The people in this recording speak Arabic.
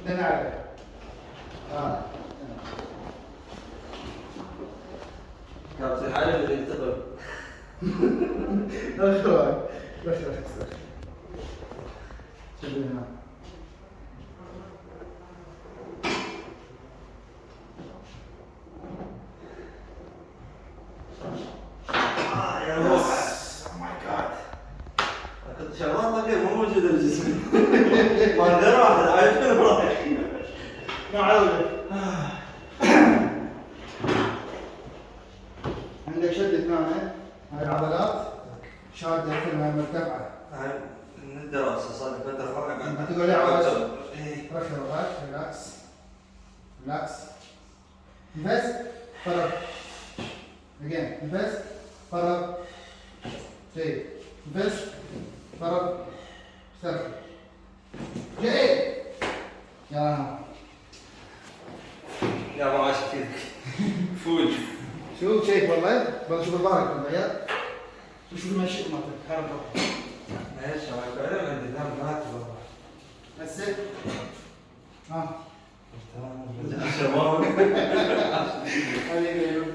انا عارف. كابتن حالي اللي ينتظر. رش شوف هنا. يا بوس. اوه ماي جاد. كنت شغلات طبيعية مو موجودة بجسمي. ما غير واحد عارف فين رايح. ما عودة. عندك شدة ثانية، هاي العضلات شادة مثل ما مرتفعة. هاي من الدراسة صار لي فترة لما تقول لي عواش إيه. رفع رفعت، ريلاكس ريلاكس. نفس فرغ. again نفس فرغ. جيد. نفس فرغ. استرخي. جيد. يلا. يا ما عاش فيك. فوج. شوف شيك والله، بل شوف البارك والعيال. شوف المشي مالتك حركة. ماشي ما فعلا عندي دم ما تبغى. بس ها. تمام. شباب. حبيبي